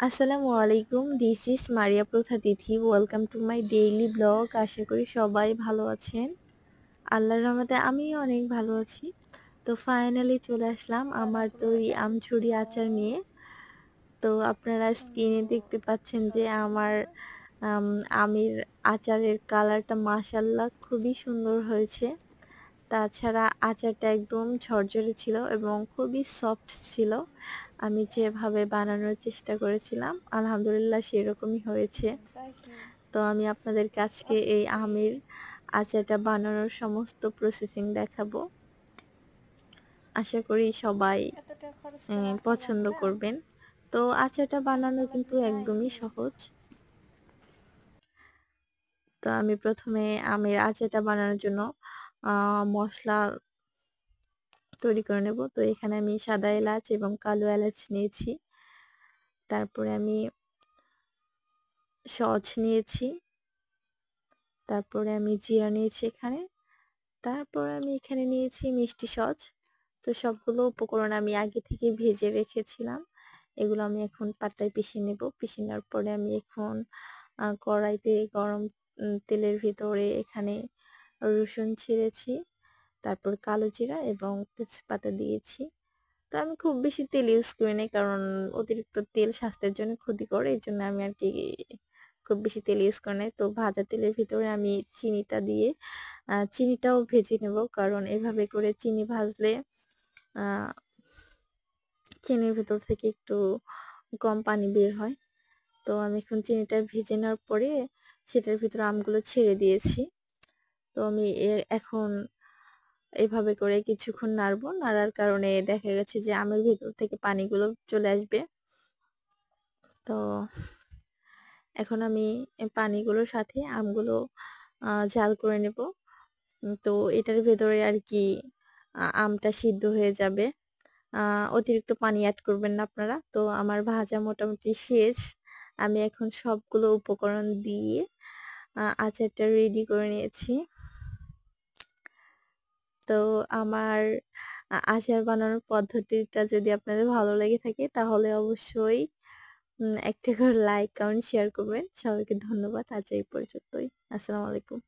আসসালামু আলাইকুম, this is Maria Pratha Tithi. Welcome to my daily blog. আশা করি সবাই ভালো আছেন। আল্লাহর রহমতে আমিও অনেক ভালো আছি। তো ফাইনালি চলে আসলাম আমার তৈরি আমঝুরি আচার নিয়ে। তো আপনারা স্ক্রিনে দেখতে পাচ্ছেন যে আমার আমের আচারের কালারটা মাশাআল্লাহ খুবই সুন্দর হয়েছে। তাছাড়া আচারটা একদম ঝরঝরে ছিল এবং খুবই সফট ছিল। আমি যেভাবে বানানোর চেষ্টা করেছিলাম আলহামদুলিল্লাহ সেরকমই হয়েছে। তো আমি আপনাদেরকে আজকে এই আমের আচারটা বানানোর সমস্ত প্রসেসিং দেখাবো। আশা করি সবাই পছন্দ করবেন। তো আচারটা বানানো কিন্তু একদমই সহজ। তো আমি প্রথমে আমের আচারটা বানানোর জন্য মশলা তৈরি করে নেব। তো এখানে আমি সাদা এলাচ এবং কালো এলাচ নিয়েছি। তারপরে আমি সজ নিয়েছি। তারপরে আমি জিরা নিয়েছি এখানে। তারপরে আমি এখানে নিয়েছি মিষ্টি সজ। তো সবগুলো উপকরণ আমি আগে থেকে ভেজে রেখেছিলাম। এগুলো আমি এখন পাটায় পিষে নেব। পিষে নেওয়ার পরে আমি এখন কড়াইতে গরম তেলের ভিতরে এখানে রসুন ছেড়েছি। তারপর কালো জিরা এবং তেজপাতা দিয়েছি। তো আমি খুব বেশি তেল ইউজ করি না, কারণ অতিরিক্ত তেল স্বাস্থ্যের জন্য ক্ষতিকর। এই জন্য আমি আর কি খুব বেশি তেল ইউজ করি না। তো ভাজা তেলের ভিতরে আমি চিনিটা দিয়ে চিনিটাও ভেজে নেব, কারণ এভাবে করে চিনি ভাজলে চিনির ভিতর থেকে একটু কম পানি বের হয়। তো আমি এখন চিনিটা ভেজে নেওয়ার পরে সেটার ভিতরে আমগুলো ছেড়ে দিয়েছি। তো আমি এখন এভাবে করে কিছুক্ষণ নাড়বো। নাড়ার কারণে দেখা গেছে যে আমের ভিতর থেকে পানিগুলো চলে আসবে। তো এখন আমি পানিগুলোর সাথে আমগুলো জাল করে নেব। তো এটার ভেতরে আর কি আমটা সিদ্ধ হয়ে যাবে। অতিরিক্ত পানি অ্যাড করবেন না আপনারা। তো আমার ভাজা মোটামুটি শেষ। আমি এখন সবগুলো উপকরণ দিয়ে আচারটা রেডি করে নিয়েছি। তো আমার আচার বানানোর পদ্ধতিটা যদি আপনাদের ভালো লেগে থাকে তাহলে অবশ্যই একটা করে লাইক কমেন্ট শেয়ার করবেন। সবাইকে ধন্যবাদ। আজ এই পর্যন্তই। আসসালামু আলাইকুম।